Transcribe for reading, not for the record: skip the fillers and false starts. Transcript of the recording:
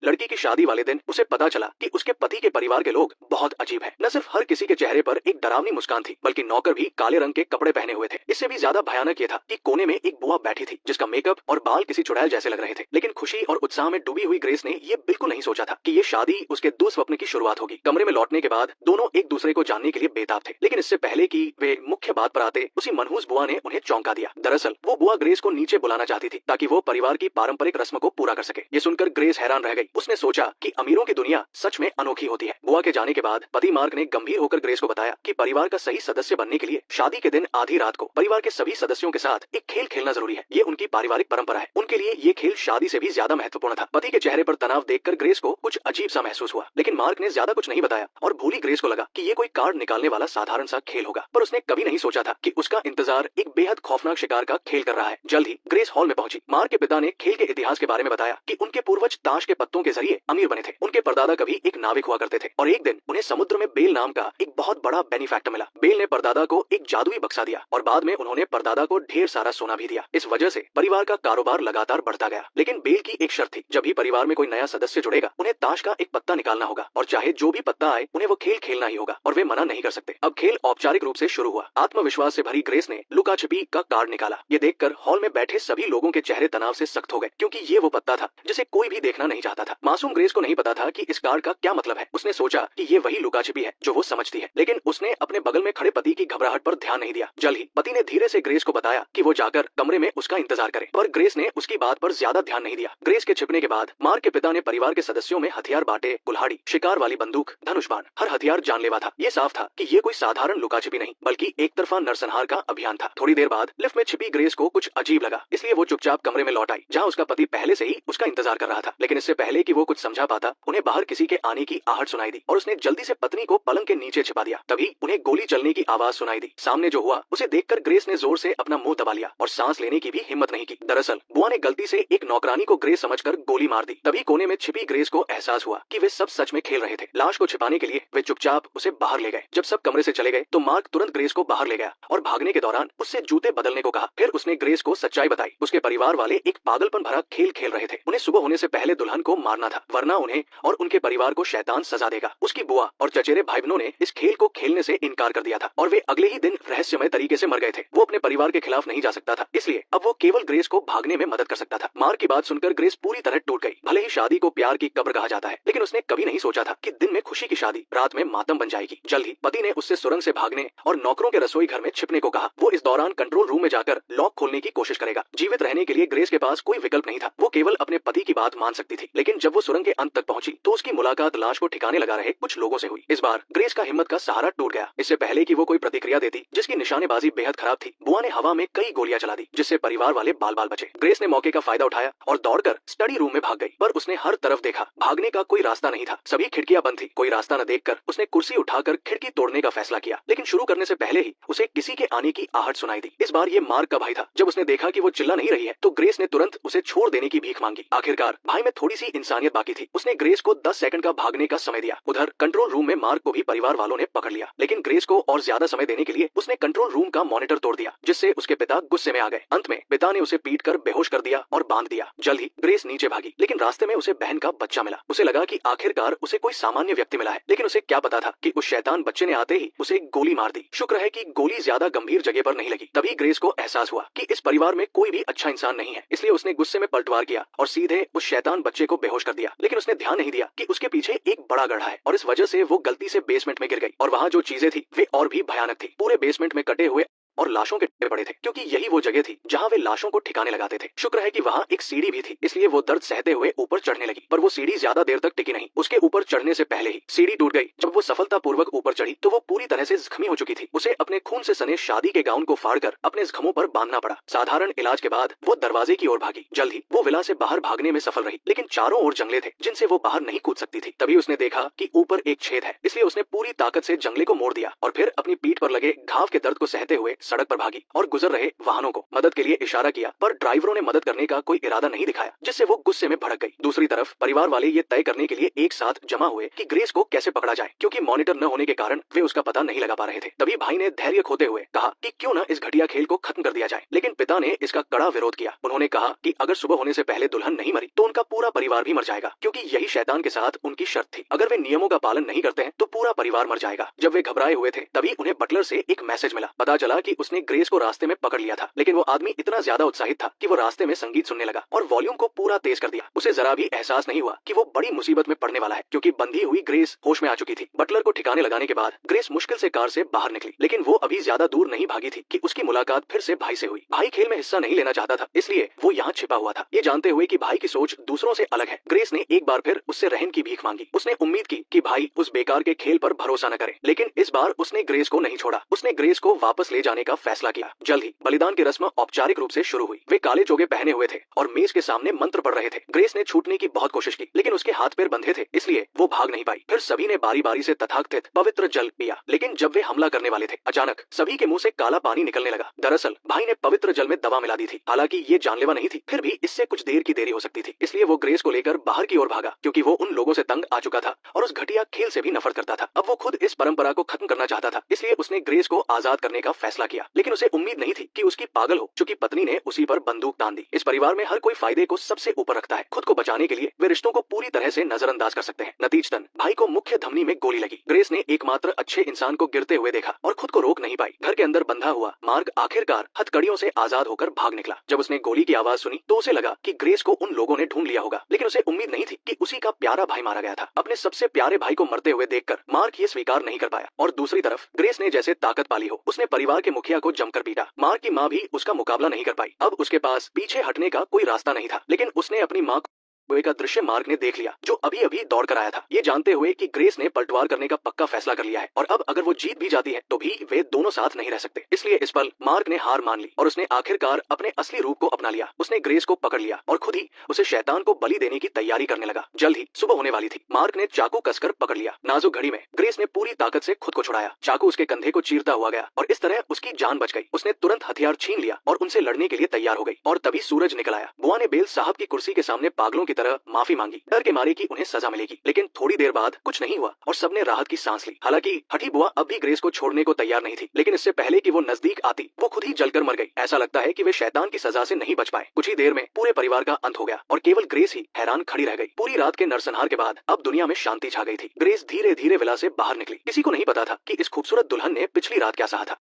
लड़की की शादी वाले दिन उसे पता चला कि उसके पति के परिवार के लोग बहुत अजीब हैं। न सिर्फ हर किसी के चेहरे पर एक डरावनी मुस्कान थी, बल्कि नौकर भी काले रंग के कपड़े पहने हुए थे। इससे भी ज्यादा भयानक ये था कि कोने में एक बुआ बैठी थी जिसका मेकअप और बाल किसी चुड़ैल जैसे लग रहे थे। लेकिन खुशी और उत्साह में डूबी हुई ग्रेस ने ये बिल्कुल नहीं सोचा था कि ये शादी उसके दुस्वप्न की शुरुआत होगी। कमरे में लौटने के बाद दोनों एक दूसरे को जानने के लिए बेताब थे, लेकिन इससे पहले कि वे मुख्य बात पर आते, उसी मनहूस बुआ ने उन्हें चौंका दिया। दरअसल वो बुआ ग्रेस को नीचे बुलाना चाहती थी ताकि वो परिवार की पारंपरिक रस्म को पूरा कर सके। ये सुनकर ग्रेस हैरान रह गई। उसने सोचा कि अमीरों की दुनिया सच में अनोखी होती है। बुआ के जाने के बाद पति मार्क ने गंभीर होकर ग्रेस को बताया कि परिवार का सही सदस्य बनने के लिए शादी के दिन आधी रात को परिवार के सभी सदस्यों के साथ एक खेल खेलना जरूरी है। ये उनकी पारिवारिक परंपरा है। उनके लिए ये खेल शादी से भी ज्यादा महत्वपूर्ण था। पति के चेहरे पर तनाव देखकर ग्रेस को कुछ अजीब सा महसूस हुआ, लेकिन मार्क ने ज्यादा कुछ नहीं बताया और भूली ग्रेस को लगा कि ये कोई कार्ड निकालने वाला साधारण सा खेल होगा। पर उसने कभी नहीं सोचा था कि उसका इंतजार एक बेहद खौफनाक शिकार का खेल कर रहा है। जल्द ही ग्रेस हॉल में पहुंची। मार्क के पिता ने खेल के इतिहास के बारे में बताया कि उनके पूर्वज ताश के पत्तों के जरिए अमीर बने थे। उनके परदादा कभी एक नाविक हुआ करते थे और एक दिन उन्हें समुद्र में बेल नाम का एक बहुत बड़ा बेनिफैक्टर मिला। बेल ने परदादा को एक जादुई बक्सा दिया और बाद में उन्होंने परदादा को ढेर सारा सोना भी दिया। इस वजह से परिवार का कारोबार लगातार बढ़ता गया। लेकिन बेल की एक शर्त थी, जब भी परिवार में कोई नया सदस्य जुड़ेगा उन्हें ताश का एक पत्ता निकालना होगा और चाहे जो भी पत्ता आए उन्हें वो खेल खेलना ही होगा और वे मना नहीं कर सकते। अब खेल औपचारिक रूप से शुरू हुआ। आत्मविश्वास से भरी ग्रेस ने लुका छिपी का कार्ड निकाला। ये देखकर हॉल में बैठे सभी लोगों के चेहरे तनाव से सख्त हो गए, क्योंकि ये वो पत्ता था जिसे कोई भी देखना नहीं चाहता था। मासूम ग्रेस को नहीं पता था कि इस कार्ड का क्या मतलब है। उसने सोचा कि ये वही लुका छिपी है जो वो समझती है, लेकिन उसने अपने बगल में खड़े पति की घबराहट पर ध्यान नहीं दिया। जल्द ही पति ने धीरे से ग्रेस को बताया कि वो जाकर कमरे में उसका इंतजार करे, पर ग्रेस ने उसकी बात पर ज्यादा ध्यान नहीं दिया। ग्रेस के छिपने के बाद मार्क के पिता ने परिवार के सदस्यों में हथियार बांटे। कुल्हाड़ी, शिकार वाली बंदूक, धनुष बाण, हर हथियार जानलेवा था। ये साफ था कि ये कोई साधारण लुका छिपी नहीं, बल्कि एक तरफा नरसंहार का अभियान था। थोड़ी देर बाद लिफ्ट में छिपी ग्रेस को कुछ अजीब लगा, इसलिए वो चुपचाप कमरे में लौट आई जहाँ उसका पति पहले से ही उसका इंतजार कर रहा था। लेकिन इससे पहले कि वो कुछ समझा पाता, उन्हें बाहर किसी के आने की आहट सुनाई दी और उसने जल्दी से पत्नी को पलंग के नीचे छिपा दिया। तभी उन्हें गोली चलने की आवाज सुनाई दी। सामने जो हुआ उसे देखकर ग्रेस ने जोर से अपना मुंह दबा लिया और सांस लेने की भी हिम्मत नहीं की। दरअसल बुआ ने गलती से एक नौकरानी को ग्रेस समझकर गोली मार दी। तभी कोने में छिपी ग्रेस को एहसास हुआ कि वे सब सच में खेल रहे थे। लाश को छिपाने के लिए वे चुपचाप उसे बाहर ले गए। जब सब कमरे से चले गए तो मार्क तुरंत ग्रेस को बाहर ले गया और भागने के दौरान उससे जूते बदलने को कहा। फिर उसने ग्रेस को सच्चाई बताई। उसके परिवार वाले एक पागलपन भरा खेल खेल रहे थे। उन्हें सुबह होने से पहले दुल्हन को मारना था, वरना उन्हें और उनके परिवार को शैतान सजा देगा। उसकी बुआ और चचेरे भाई बहनों ने इस खेल को खेलने से इनकार कर दिया था और वे अगले ही दिन रहस्यमय तरीके से मर गए थे। वो अपने परिवार के खिलाफ नहीं जा सकता था, इसलिए अब वो केवल ग्रेस को भागने में मदद कर सकता था। मार्क की बात सुनकर ग्रेस पूरी तरह टूट गई। भले ही शादी को प्यार की कब्र कहा जाता है, लेकिन उसने कभी नहीं सोचा था कि दिन में खुशी की शादी रात में मातम बन जाएगी। जल्द ही पति ने उससे सुरंग से भागने और नौकरों के रसोई घर में छिपने को कहा। वो इस दौरान कंट्रोल रूम में जाकर लॉक खोलने की कोशिश करेगा। जीवित रहने के लिए ग्रेस के पास कोई विकल्प नहीं था। वो केवल अपने पति की बात मान सकती थी। लेकिन जब वो सुरंग के अंत तक पहुंची तो उसकी मुलाकात लाश को ठिकाने लगा रहे कुछ लोगों से हुई। इस बार ग्रेस का हिम्मत का सहारा टूट गया। इससे पहले कि वो कोई प्रतिक्रिया देती जिसकी निशानेबाजी बेहद खराब थी, बुआ ने हवा में कई गोलियां चला दी, जिससे परिवार वाले बाल बाल बचे। ग्रेस ने मौके का फायदा उठाया और दौड़कर स्टडी रूम में भाग गई, पर उसने हर तरफ देखा, भागने का कोई रास्ता नहीं था। सभी खिड़कियां बंद थी। कोई रास्ता न देखकर उसने कुर्सी उठाकर खिड़की तोड़ने का फैसला किया, लेकिन शुरू करने से पहले ही उसे किसी के आने की आहट सुनाई दी। इस बार ये मार्क का भाई था। जब उसने देखा कि वो चिल्ला नहीं रही है तो ग्रेस ने तुरंत उसे छोड़ देने की भीख मांगी। आखिरकार भाई में थोड़ी सी इंसानियत बाकी थी। उसने ग्रेस को 10 सेकंड का भागने का समय दिया। उधर कंट्रोल रूम में मार्क को भी परिवार वालों ने पकड़ लिया, लेकिन ग्रेस को और ज्यादा समय देने के लिए उसने कंट्रोल रूम का मॉनिटर तोड़ दिया, जिससे उसके पिता गुस्से में आ गए। अंत में पिता ने उसे पीटकर बेहोश कर दिया और बांध दिया। जल्द ही ग्रेस नीचे भागी, लेकिन रास्ते में उसे बहन का बच्चा मिला। उसे लगा कि आखिरकार उसे कोई सामान्य व्यक्ति मिला है, लेकिन उसे क्या पता था कि उस शैतान बच्चे ने आते ही उसे गोली मार दी। शुक्र है कि गोली ज्यादा गंभीर जगह पर नहीं लगी। तभी ग्रेस को एहसास हुआ कि इस परिवार में कोई भी अच्छा इंसान नहीं है, इसलिए उसने गुस्से में पलटवार किया और सीधे उस शैतान बच्चे को बेहोश कर दिया। लेकिन उसने ध्यान नहीं दिया कि उसके पीछे एक बड़ा गड्ढा है और इस वजह से वो गलती से बेसमेंट में गिर गई और वहाँ जो चीजें थी वे और भी भयानक थी। पूरे बेसमेंट में कटे हुए और लाशों के टिप्पे पड़े थे, क्योंकि यही वो जगह थी जहाँ वे लाशों को ठिकाने लगाते थे। शुक्र है कि वहाँ एक सीढ़ी भी थी, इसलिए वो दर्द सहते हुए ऊपर चढ़ने लगी, पर वो सीढ़ी ज्यादा देर तक टिकी नहीं। उसके ऊपर चढ़ने से पहले ही सीढ़ी टूट गई। जब वो सफलतापूर्वक ऊपर चढ़ी तो वो पूरी तरह से जख्मी हो चुकी थी। उसे अपने खून से सने शादी के गाउन को फाड़कर अपने जख्मों पर बांधना पड़ा। साधारण इलाज के बाद वो दरवाजे की ओर भागी। जल्द ही वो विला से बाहर भागने में सफल रही, लेकिन चारों ओर जंगले थे जिनसे वो बाहर नहीं कूद सकती थी। तभी उसने देखा कि ऊपर एक छेद है, इसलिए उसने पूरी ताकत से जंगले को मोड़ दिया और फिर अपनी पीठ पर लगे घाव के दर्द को सहते हुए सड़क पर भागी और गुजर रहे वाहनों को मदद के लिए इशारा किया, पर ड्राइवरों ने मदद करने का कोई इरादा नहीं दिखाया, जिससे वो गुस्से में भड़क गई। दूसरी तरफ परिवार वाले ये तय करने के लिए एक साथ जमा हुए कि ग्रेस को कैसे पकड़ा जाए, क्योंकि मॉनिटर न होने के कारण वे उसका पता नहीं लगा पा रहे थे। तभी भाई ने धैर्य खोते हुए कहा कि क्यों न इस घटिया खेल को खत्म कर दिया जाए, लेकिन पिता ने इसका कड़ा विरोध किया। उन्होंने कहा कि अगर सुबह होने से पहले दुल्हन नहीं मरी तो उनका पूरा परिवार भी मर जाएगा, क्योंकि यही शैतान के साथ उनकी शर्त थी। अगर वे नियमों का पालन नहीं करते हैं तो पूरा परिवार मर जाएगा। जब वे घबराए हुए थे तभी उन्हें बटलर से एक मैसेज मिला। पता चला कि उसने ग्रेस को रास्ते में पकड़ लिया था, लेकिन वो आदमी इतना ज्यादा उत्साहित था कि वो रास्ते में संगीत सुनने लगा और वॉल्यूम को पूरा तेज कर दिया। उसे जरा भी एहसास नहीं हुआ कि वो बड़ी मुसीबत में पड़ने वाला है, क्योंकि बंधी हुई ग्रेस होश में आ चुकी थी। बटलर को ठिकाने लगाने के बाद ग्रेस मुश्किल से कार से बाहर निकली, लेकिन वो अभी ज्यादा दूर नहीं भागी थी कि उसकी मुलाकात फिर से भाई से हुई। भाई खेल में हिस्सा नहीं लेना चाहता था, इसलिए वो यहाँ छिपा हुआ था। ये जानते हुए कि भाई की सोच दूसरों से अलग है, ग्रेस ने एक बार फिर उससे रहम की भीख मांगी। उसने उम्मीद की कि भाई उस बेकार के खेल पर भरोसा न करे, लेकिन इस बार उसने ग्रेस को नहीं छोड़ा। उसने ग्रेस को वापस ले जाने का फैसला किया। जल्द ही बलिदान की रस्म औपचारिक रूप से शुरू हुई। वे काले चोगे पहने हुए थे और मेज के सामने मंत्र पढ़ रहे थे। ग्रेस ने छूटने की बहुत कोशिश की, लेकिन उसके हाथ पैर बंधे थे, इसलिए वो भाग नहीं पाई। फिर सभी ने बारी बारी से तथाकथित पवित्र जल पिया, लेकिन जब वे हमला करने वाले थे अचानक सभी के मुंह से काला पानी निकलने लगा। दरअसल भाई ने पवित्र जल में दवा मिला दी थी। हालांकि ये जानलेवा नहीं थी, फिर भी इससे कुछ देर की देरी हो सकती थी, इसलिए वो ग्रेस को लेकर बाहर की ओर भागा, क्योंकि वो उन लोगों से तंग आ चुका था और उस घटिया खेल से भी नफरत करता था। अब वो खुद इस परंपरा को खत्म करना चाहता था, इसलिए उसने ग्रेस को आजाद करने का फैसला किया। लेकिन उसे उम्मीद नहीं थी कि उसकी पागल हो चुकी पत्नी ने उसी पर बंदूक तान दी। इस परिवार में हर कोई फायदे को सबसे ऊपर रखता है। खुद को बचाने के लिए वे रिश्तों को पूरी तरह से नजरअंदाज कर सकते हैं। नतीजतन भाई को मुख्य धमनी में गोली लगी। ग्रेस ने एकमात्र अच्छे इंसान को गिरते हुए देखा और खुद को रोक नहीं पाई। घर के अंदर बंधा हुआ मार्क आखिरकार हथकड़ियों से आजाद होकर भाग निकला। जब उसने गोली की आवाज सुनी तो उसे लगा कि ग्रेस को उन लोगों ने ढूंढ लिया होगा, लेकिन उसे उम्मीद नहीं थी कि उसी का प्यारा भाई मारा गया था। अपने सबसे प्यारे भाई को मरते हुए देखकर मार्क ये स्वीकार नहीं कर पाया और दूसरी तरफ ग्रेस ने जैसे ताकत पाली हो, उसने परिवार के मुखिया को जमकर पीटा। मार्क की माँ भी उसका मुकाबला नहीं कर पाई। अब उसके पास पीछे हटने का कोई रास्ता नहीं था, लेकिन उसने अपनी माँ का दृश्य मार्क ने देख लिया, जो अभी अभी दौड़ कर आया था। ये जानते हुए कि ग्रेस ने पलटवार करने का पक्का फैसला कर लिया है और अब अगर वो जीत भी जाती है तो भी वे दोनों साथ नहीं रह सकते। इसलिए इस पल मार्क ने हार मान ली और उसने आखिरकार अपने असली रूप को अपना लिया। उसने ग्रेस को पकड़ लिया और खुद ही उसे शैतान को बलि देने की तैयारी करने लगा। जल्द ही सुबह होने वाली थी। मार्क ने चाकू कसकर पकड़ लिया। नाजुक घड़ी में ग्रेस ने पूरी ताकत से खुद को छुड़ाया। चाकू उसके कंधे को चीरता हुआ गया और इस तरह उसकी जान बच गई। उसने तुरंत हथियार छीन लिया और उनसे लड़ने के लिए तैयार हो गई और तभी सूरज निकल आया। बुआ ने बेल साहब की कुर्सी के सामने पागलों की तरह माफी मांगी, डर के मारे कि उन्हें सजा मिलेगी। लेकिन थोड़ी देर बाद कुछ नहीं हुआ और सबने राहत की सांस ली। हालांकि हठी बुआ अब भी ग्रेस को छोड़ने को तैयार नहीं थी, लेकिन इससे पहले कि वो नजदीक आती वो खुद ही जलकर मर गई। ऐसा लगता है कि वे शैतान की सजा से नहीं बच पाए। कुछ ही देर में पूरे परिवार का अंत हो गया और केवल ग्रेस ही हैरान खड़ी रह गई। पूरी रात के नरसंहार के बाद अब दुनिया में शांति छा गई थी। ग्रेस धीरे धीरे विला से बाहर निकली। किसी को नहीं पता था कि इस खूबसूरत दुल्हन ने पिछली रात क्या सहा था।